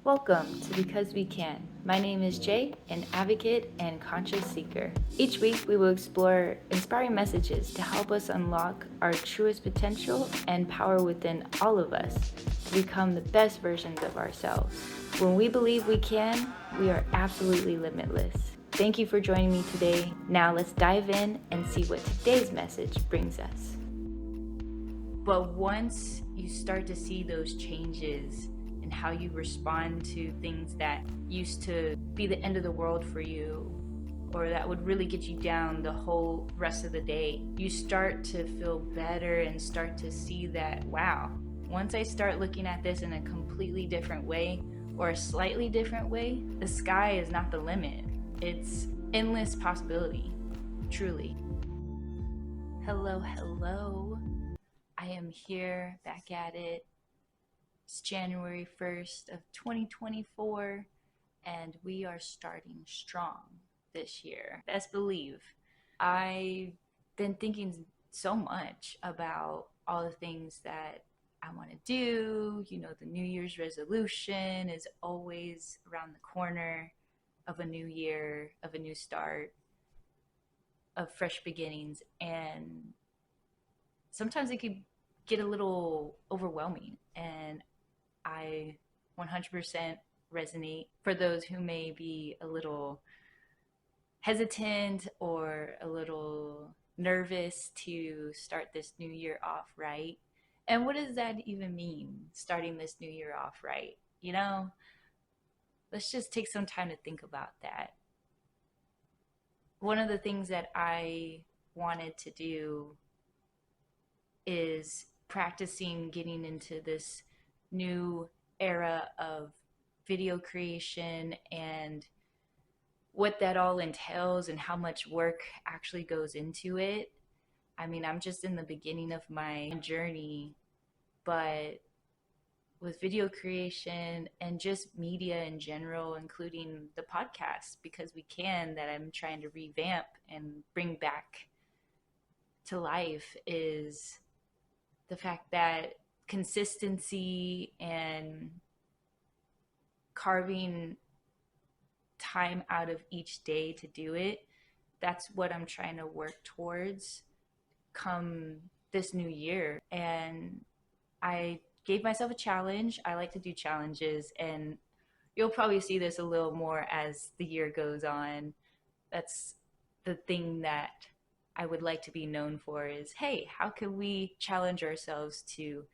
Welcome to Because We Can. My name is Jay, an advocate and conscious seeker. Each week, we will explore inspiring messages to help us unlock our truest potential and power within all of us to become the best versions of ourselves. When we believe we can, we are absolutely limitless. Thank you for joining me today. Now, let's dive in and see what today's message brings us. But once you start to see those changes in how you respond to things that used to be the end of the world for you, or that would really get you down the whole rest of the day, you start to feel better and start to see that, wow, once I start looking at this in a completely different way or a slightly different way, the sky is not the limit. It's endless possibility, truly. Hello, hello. I am here back at it. It's January 1st of 2024 and we are starting strong this year. Best believe. I've been thinking so much about all the things that I want to do. You know, the New Year's resolution is always around the corner of a new year, of a new start, of fresh beginnings. And sometimes it could get a little overwhelming. And I 100% resonate for those who may be a little hesitant or a little nervous to start this new year off right. And what does that even mean, starting this new year off right? You know, let's just take some time to think about that. One of the things that I wanted to do is practicing getting into this new era of video creation and what that all entails and how much work actually goes into it. I mean, I'm just in the beginning of my journey, but with video creation and just media in general, including the podcast, because we can, that I'm trying to revamp and bring back to life, is the fact that consistency and carving time out of each day to do it, that's what I'm trying to work towards come this new year. And I gave myself a challenge. I like to do challenges, and you'll probably see this a little more as the year goes on. That's the thing that I would like to be known for is, hey, how can we challenge ourselves to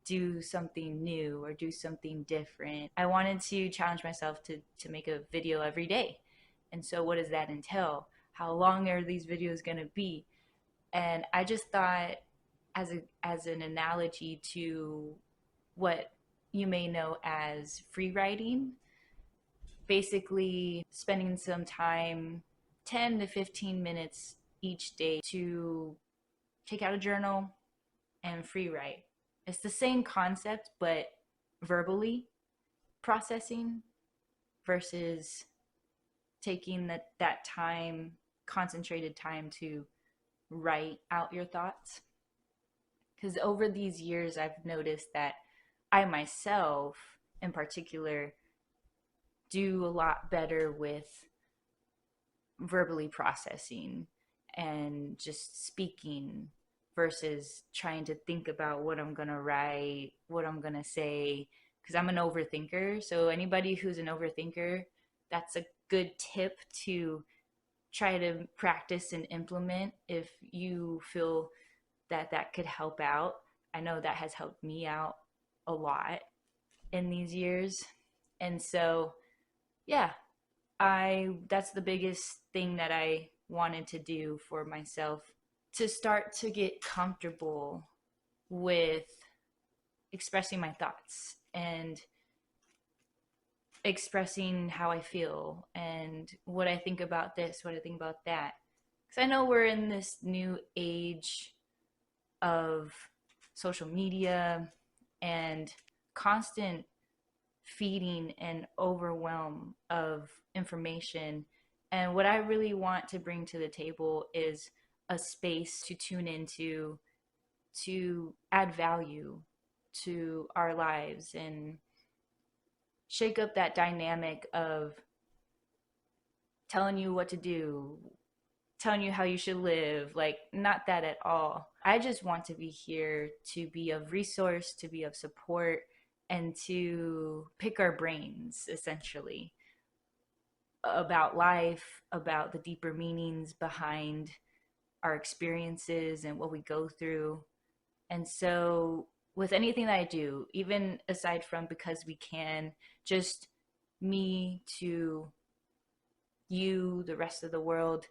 do something new or do something different? I wanted to challenge myself to make a video every day. And so what does that entail? How long are these videos going to be? And I just thought, as an analogy to what you may know as free writing, basically spending some time, 10 to 15 minutes each day, to take out a journal and free write. It's the same concept, but verbally processing versus taking that time, concentrated time to write out your thoughts. Because over these years, I've noticed that I myself, in particular, do a lot better with verbally processing and just speaking versus trying to think about what I'm going to write, what I'm going to say, because I'm an overthinker. So anybody who's an overthinker, that's a good tip to try to practice and implement if you feel that that could help out. I know that has helped me out a lot in these years. And so, yeah, I that's the biggest thing that I wanted to do for myself, to start to get comfortable with expressing my thoughts and expressing how I feel and what I think about this, what I think about that. Because I know we're in this new age of social media and constant feeding and overwhelm of information. And what I really want to bring to the table is a space to tune into, to add value to our lives and shake up that dynamic of telling you what to do, telling you how you should live. Like, not that at all. I just want to be here to be of resource, to be of support, and to pick our brains, essentially, about life, about the deeper meanings behind our experiences and what we go through. And so, with anything that I do, even aside from Because We Can, just me to you, the rest of the world,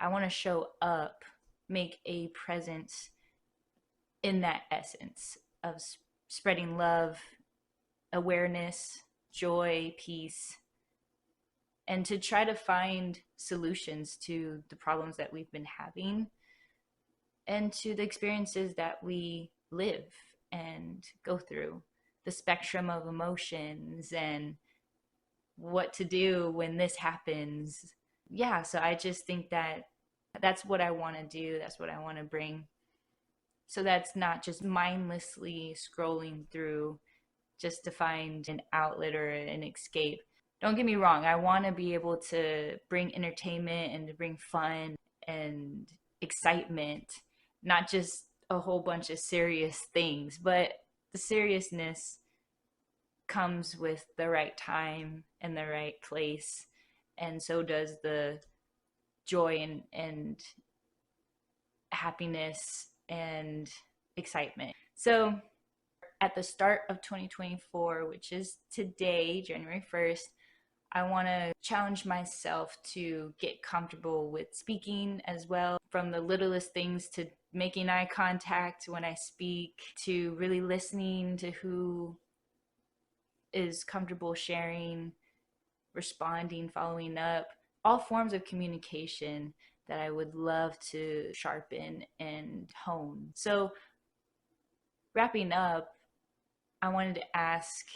I want to show up, make a presence in that essence of spreading love, awareness, joy, peace, and to try to find solutions to the problems that we've been having and to the experiences that we live and go through, the spectrum of emotions and what to do when this happens. Yeah, so I just think that that's what I want to do. That's what I want to bring. So that's not just mindlessly scrolling through just to find an outlet or an escape. Don't get me wrong, I want to be able to bring entertainment and to bring fun and excitement, not just a whole bunch of serious things, but the seriousness comes with the right time and the right place, and so does the joy and happiness and excitement. So at the start of 2024, which is today, January 1st, I want to challenge myself to get comfortable with speaking as well, from the littlest things to making eye contact when I speak, to really listening to who is comfortable sharing, responding, following up, all forms of communication that I would love to sharpen and hone. So, wrapping up, I wanted to ask,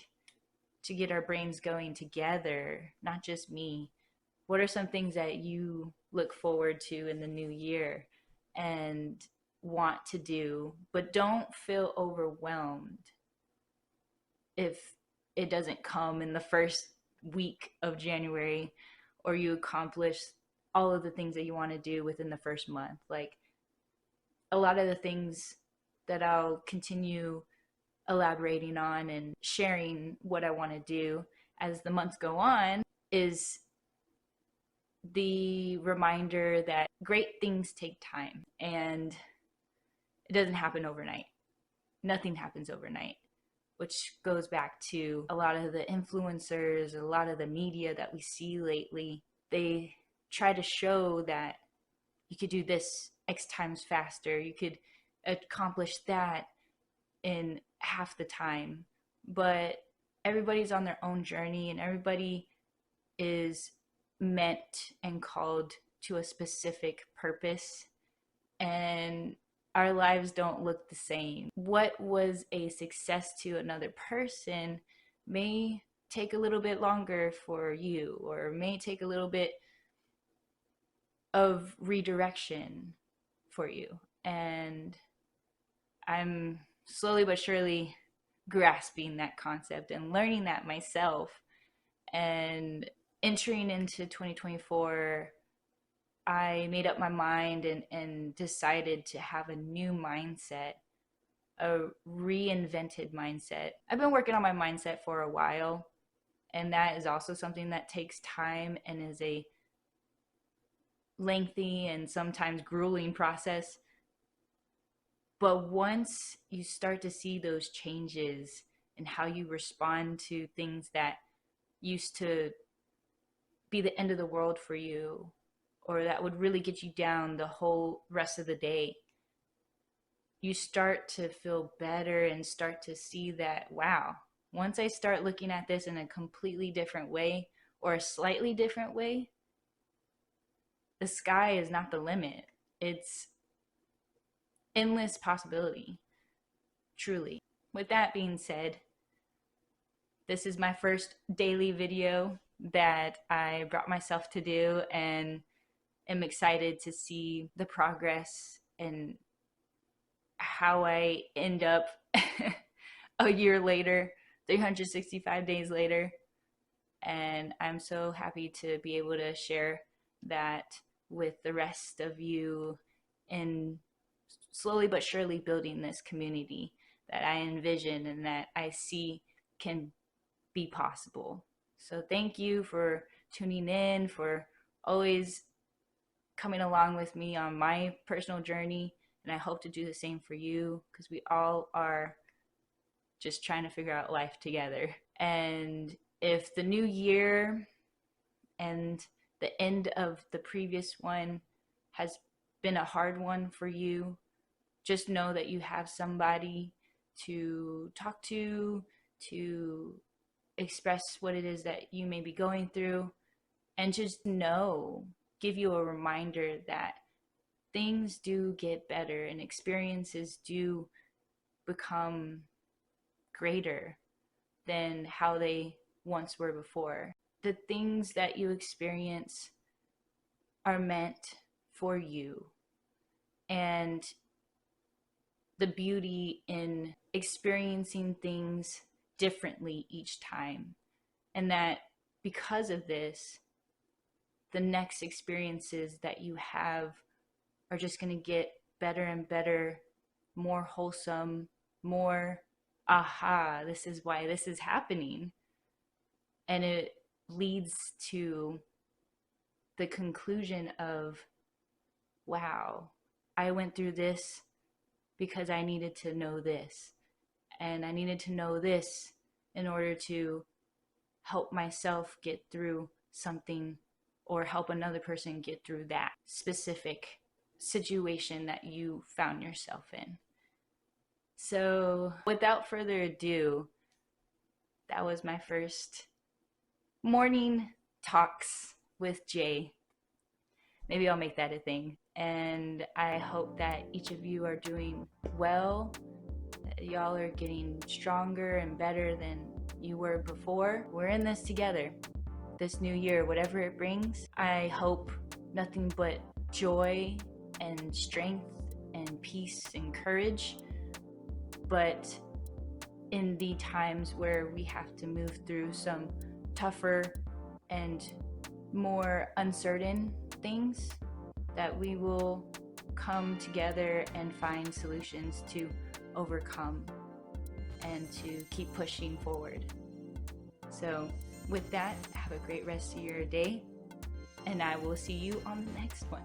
to get our brains going together, not just me, what are some things that you look forward to in the new year and want to do, but don't feel overwhelmed if it doesn't come in the first week of January, or you accomplish all of the things that you want to do within the first month? Like, a lot of the things that I'll continue elaborating on and sharing what I want to do as the months go on is the reminder that great things take time and it doesn't happen overnight. Nothing happens overnight, which goes back to a lot of the influencers, a lot of the media that we see lately. They try to show that you could do this X times faster, you could accomplish that in half the time, but everybody's on their own journey and everybody is meant and called to a specific purpose, and our lives don't look the same. What was a success to another person may take a little bit longer for you, or may take a little bit of redirection for you. And I'm slowly but surely grasping that concept and learning that myself. And entering into 2024, I made up my mind and decided to have a new mindset, a reinvented mindset. I've been working on my mindset for a while, and that is also something that takes time and is a lengthy and sometimes grueling process. But once you start to see those changes in how you respond to things that used to be the end of the world for you, or that would really get you down the whole rest of the day, you start to feel better and start to see that, wow, once I start looking at this in a completely different way or a slightly different way, the sky is not the limit. It's endless possibility, truly. With that being said, this is my first daily video that I brought myself to do, and am excited to see the progress and how I end up a year later, 365 days later. And I'm so happy to be able to share that with the rest of you in slowly but surely building this community that I envision and that I see can be possible. So thank you for tuning in, for always coming along with me on my personal journey. And I hope to do the same for you, because we all are just trying to figure out life together. And if the new year and the end of the previous one has been a hard one for you, just know that you have somebody to talk to express what it is that you may be going through, and just know, give you a reminder that things do get better and experiences do become greater than how they once were before. The things that you experience are meant for you, and the beauty in experiencing things differently each time, and that because of this, the next experiences that you have are just going to get better and better, more wholesome, more aha, this is why this is happening. And it leads to the conclusion of, wow, I went through this because I needed to know this. And I needed to know this in order to help myself get through something, or help another person get through that specific situation that you found yourself in. So without further ado, that was my first morning talks with Jay. Maybe I'll make that a thing. And I hope that each of you are doing well, that y'all are getting stronger and better than you were before. We're in this together. This new year, whatever it brings, I hope nothing but joy and strength and peace and courage. But in the times where we have to move through some tougher and more uncertain things, that we will come together and find solutions to overcome and to keep pushing forward. So with that, have a great rest of your day, and I will see you on the next one.